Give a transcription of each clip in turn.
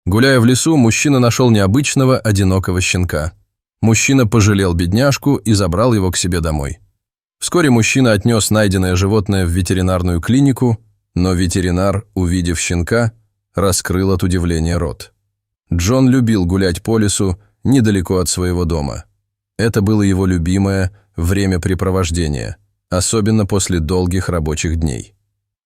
Гуляя в лесу, мужчина нашел необычного, одинокого щенка. Мужчина пожалел бедняжку и забрал его к себе домой. Вскоре мужчина отнес найденное животное в ветеринарную клинику, но ветеринар, увидев щенка, раскрыл от удивления рот. Джон любил гулять по лесу недалеко от своего дома. Это было его любимое времяпрепровождение, особенно после долгих рабочих дней.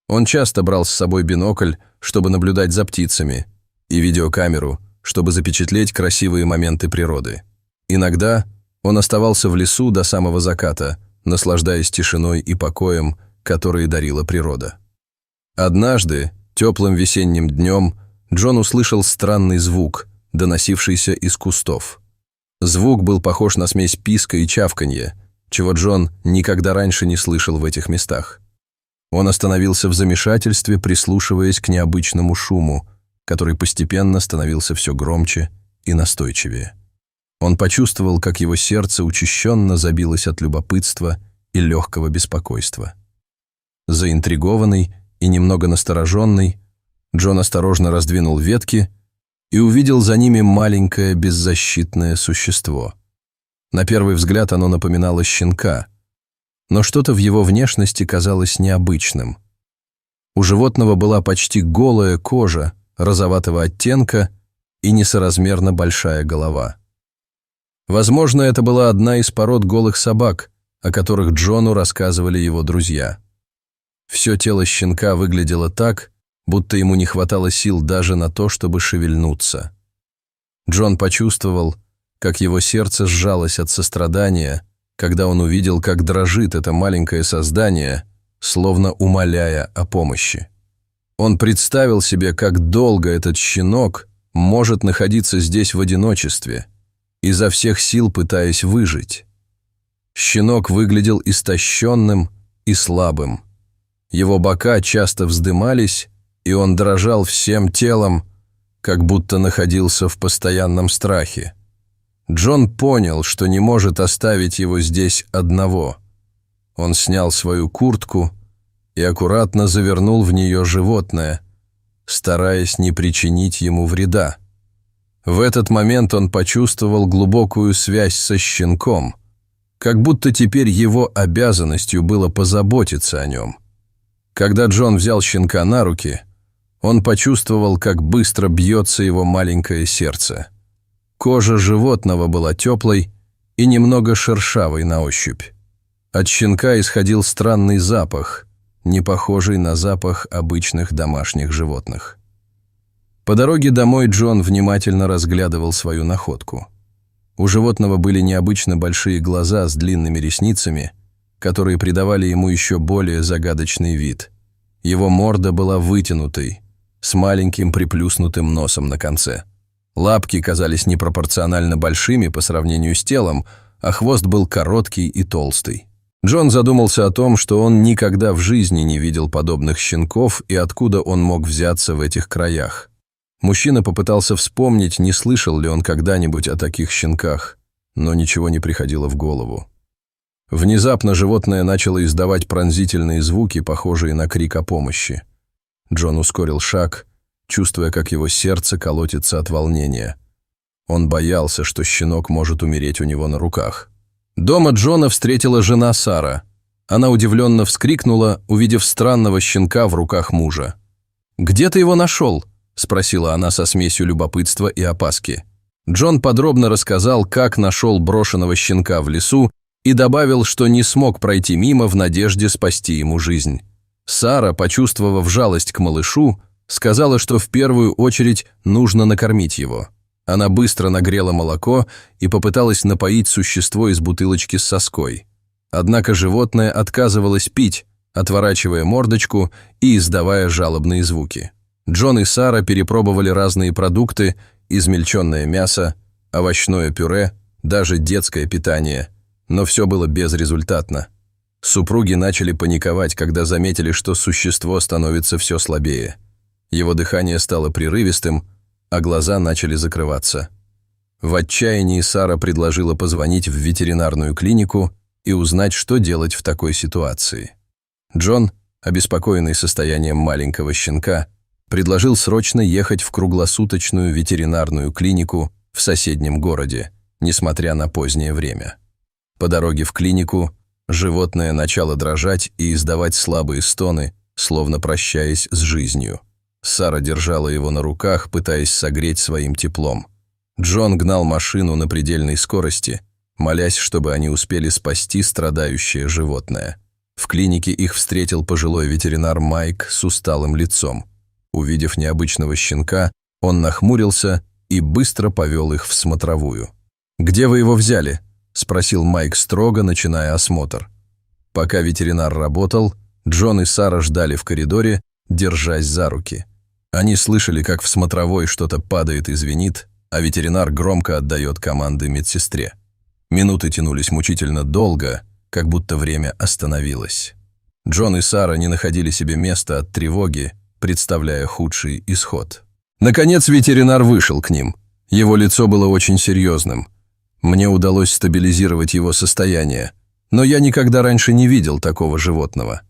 Он часто брал с собой бинокль, чтобы наблюдать за птицами, и видеокамеру, чтобы запечатлеть красивые моменты природы. Иногда он оставался в лесу до самого заката, наслаждаясь тишиной и покоем, которые дарила природа. Однажды, теплым весенним днем, Джон услышал странный звук, доносившийся из кустов. Звук был похож на смесь писка и чавканья, чего Джон никогда раньше не слышал в этих местах. Он остановился в замешательстве, прислушиваясь к необычному шуму, который постепенно становился все громче и настойчивее. Он почувствовал, как его сердце учащенно забилось от любопытства и легкого беспокойства. Заинтригованный и немного настороженный, Джон осторожно раздвинул ветки и увидел за ними маленькое беззащитное существо. На первый взгляд оно напоминало щенка, но что-то в его внешности казалось необычным. У животного была почти голая кожа, розоватого оттенка и несоразмерно большая голова. Возможно, это была одна из пород голых собак, о которых Джону рассказывали его друзья. Все тело щенка выглядело так, будто ему не хватало сил даже на то, чтобы шевельнуться. Джон почувствовал, как его сердце сжалось от сострадания, когда он увидел, как дрожит это маленькое создание, словно умоляя о помощи. Он представил себе, как долго этот щенок может находиться здесь в одиночестве, изо всех сил пытаясь выжить. Щенок выглядел истощенным и слабым. Его бока часто вздымались, и он дрожал всем телом, как будто находился в постоянном страхе. Джон понял, что не может оставить его здесь одного. Он снял свою куртку и аккуратно завернул в нее животное, стараясь не причинить ему вреда. В этот момент он почувствовал глубокую связь со щенком, как будто теперь его обязанностью было позаботиться о нем. Когда Джон взял щенка на руки, он почувствовал, как быстро бьется его маленькое сердце. Кожа животного была теплой и немного шершавой на ощупь. От щенка исходил странный запах, не похожий на запах обычных домашних животных. По дороге домой Джон внимательно разглядывал свою находку. У животного были необычно большие глаза с длинными ресницами, которые придавали ему еще более загадочный вид. Его морда была вытянутой, с маленьким приплюснутым носом на конце. Лапки казались непропорционально большими по сравнению с телом, а хвост был короткий и толстый. Джон задумался о том, что он никогда в жизни не видел подобных щенков и откуда он мог взяться в этих краях. Мужчина попытался вспомнить, не слышал ли он когда-нибудь о таких щенках, но ничего не приходило в голову. Внезапно животное начало издавать пронзительные звуки, похожие на крик о помощи. Джон ускорил шаг, чувствуя, как его сердце колотится от волнения. Он боялся, что щенок может умереть у него на руках. Дома Джона встретила жена Сара. Она удивленно вскрикнула, увидев странного щенка в руках мужа. «Где ты его нашел?» – спросила она со смесью любопытства и опаски. Джон подробно рассказал, как нашел брошенного щенка в лесу, и добавил, что не смог пройти мимо в надежде спасти ему жизнь. Сара, почувствовав жалость к малышу, сказала, что в первую очередь нужно накормить его. Она быстро нагрела молоко и попыталась напоить существо из бутылочки с соской. Однако животное отказывалось пить, отворачивая мордочку и издавая жалобные звуки. Джон и Сара перепробовали разные продукты: измельченное мясо, овощное пюре, даже детское питание, но все было безрезультатно. Супруги начали паниковать, когда заметили, что существо становится все слабее. Его дыхание стало прерывистым, а глаза начали закрываться. В отчаянии Сара предложила позвонить в ветеринарную клинику и узнать, что делать в такой ситуации. Джон, обеспокоенный состоянием маленького щенка, Предложил срочно ехать в круглосуточную ветеринарную клинику в соседнем городе, несмотря на позднее время. По дороге в клинику животное начало дрожать и издавать слабые стоны, словно прощаясь с жизнью. Сара держала его на руках, пытаясь согреть своим теплом. Джон гнал машину на предельной скорости, молясь, чтобы они успели спасти страдающее животное. В клинике их встретил пожилой ветеринар Майк с усталым лицом. Увидев необычного щенка, он нахмурился и быстро повел их в смотровую. «Где вы его взяли?» – спросил Майк строго, начиная осмотр. Пока ветеринар работал, Джон и Сара ждали в коридоре, держась за руки. Они слышали, как в смотровой что-то падает и звенит, а ветеринар громко отдает команды медсестре. Минуты тянулись мучительно долго, как будто время остановилось. Джон и Сара не находили себе места от тревоги, представляя худший исход. Наконец ветеринар вышел к ним. Его лицо было очень серьезным. Мне удалось стабилизировать его состояние, но я никогда раньше не видел такого животного.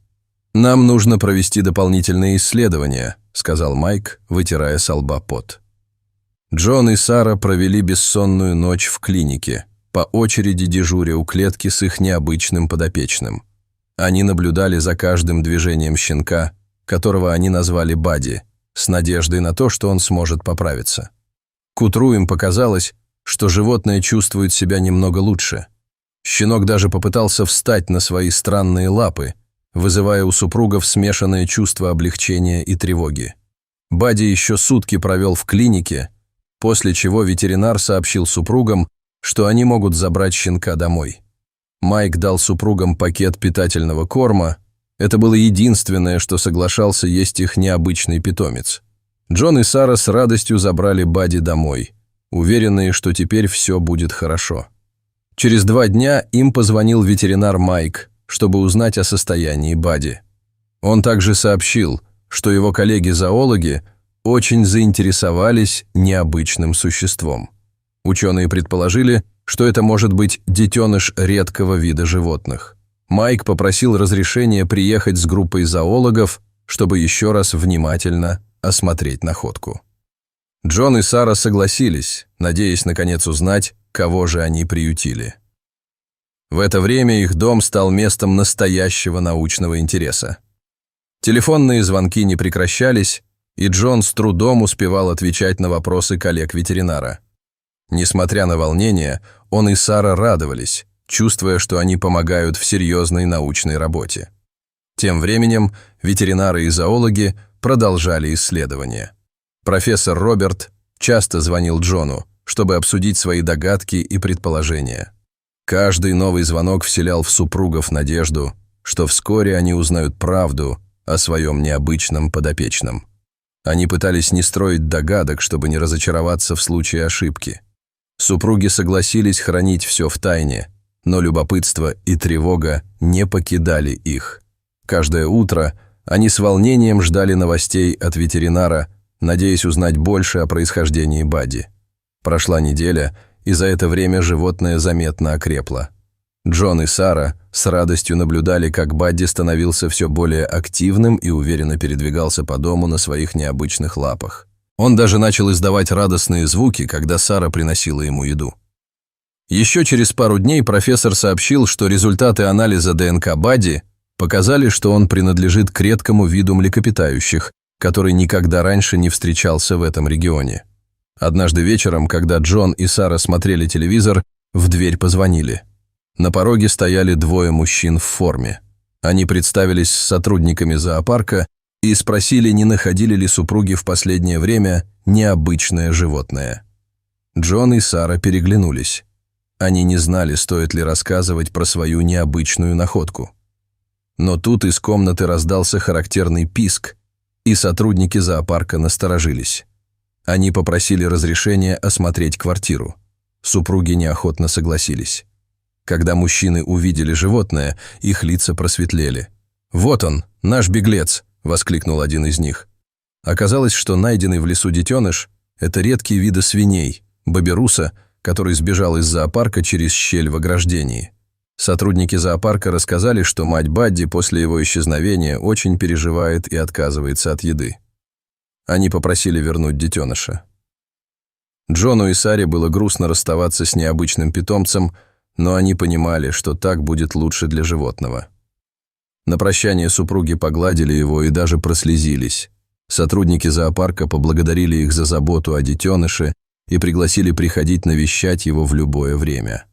«Нам нужно провести дополнительные исследования», — сказал Майк, вытирая со лба пот. Джон и Сара провели бессонную ночь в клинике, по очереди дежуря у клетки с их необычным подопечным. Они наблюдали за каждым движением щенка, которого они назвали Бадди, с надеждой на то, что он сможет поправиться. К утру им показалось, что животное чувствует себя немного лучше. Щенок даже попытался встать на свои странные лапы, вызывая у супругов смешанное чувство облегчения и тревоги. Бадди еще сутки провел в клинике, после чего ветеринар сообщил супругам, что они могут забрать щенка домой. Майк дал супругам пакет питательного корма. Это было единственное, что соглашался есть их необычный питомец. Джон и Сара с радостью забрали Бадди домой, уверенные, что теперь все будет хорошо. Через 2 дня им позвонил ветеринар Майк, чтобы узнать о состоянии Бадди. Он также сообщил, что его коллеги-зоологи очень заинтересовались необычным существом. Ученые предположили, что это может быть детеныш редкого вида животных. Майк попросил разрешения приехать с группой зоологов, чтобы еще раз внимательно осмотреть находку. Джон и Сара согласились, надеясь наконец узнать, кого же они приютили. В это время их дом стал местом настоящего научного интереса. Телефонные звонки не прекращались, и Джон с трудом успевал отвечать на вопросы коллег-ветеринара. Несмотря на волнение, он и Сара радовались, чувствуя, что они помогают в серьезной научной работе. Тем временем ветеринары и зоологи продолжали исследования. Профессор Роберт часто звонил Джону, чтобы обсудить свои догадки и предположения. Каждый новый звонок вселял в супругов надежду, что вскоре они узнают правду о своем необычном подопечном. Они пытались не строить догадок, чтобы не разочароваться в случае ошибки. Супруги согласились хранить все в тайне, но любопытство и тревога не покидали их. Каждое утро они с волнением ждали новостей от ветеринара, надеясь узнать больше о происхождении Бадди. Прошла неделя, и за это время животное заметно окрепло. Джон и Сара с радостью наблюдали, как Бадди становился все более активным и уверенно передвигался по дому на своих необычных лапах. Он даже начал издавать радостные звуки, когда Сара приносила ему еду. Еще через пару дней профессор сообщил, что результаты анализа ДНК Бадди показали, что он принадлежит к редкому виду млекопитающих, который никогда раньше не встречался в этом регионе. Однажды вечером, когда Джон и Сара смотрели телевизор, в дверь позвонили. На пороге стояли 2 мужчин в форме. Они представились сотрудниками зоопарка и спросили, не находили ли супруги в последнее время необычное животное. Джон и Сара переглянулись. Они не знали, стоит ли рассказывать про свою необычную находку. Но тут из комнаты раздался характерный писк, и сотрудники зоопарка насторожились. Они попросили разрешения осмотреть квартиру. Супруги неохотно согласились. Когда мужчины увидели животное, их лица просветлели. «Вот он, наш беглец!» – воскликнул один из них. Оказалось, что найденный в лесу детеныш – это редкий вид свиней, боберуса, который сбежал из зоопарка через щель в ограждении. Сотрудники зоопарка рассказали, что мать Бадди после его исчезновения очень переживает и отказывается от еды. Они попросили вернуть детеныша. Джону и Саре было грустно расставаться с необычным питомцем, но они понимали, что так будет лучше для животного. На прощание супруги погладили его и даже прослезились. Сотрудники зоопарка поблагодарили их за заботу о детеныше и пригласили приходить навещать его в любое время.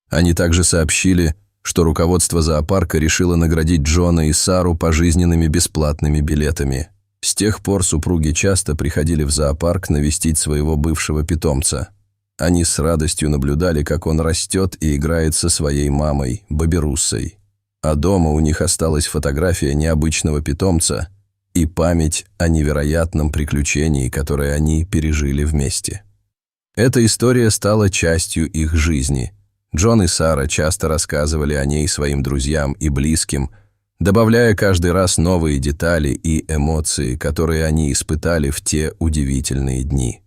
Они также сообщили, что руководство зоопарка решило наградить Джона и Сару пожизненными бесплатными билетами. С тех пор супруги часто приходили в зоопарк навестить своего бывшего питомца. Они с радостью наблюдали, как он растет и играет со своей мамой, Боберуссой. А дома у них осталась фотография необычного питомца и память о невероятном приключении, которое они пережили вместе. Эта история стала частью их жизни. Джон и Сара часто рассказывали о ней своим друзьям и близким, добавляя каждый раз новые детали и эмоции, которые они испытали в те удивительные дни.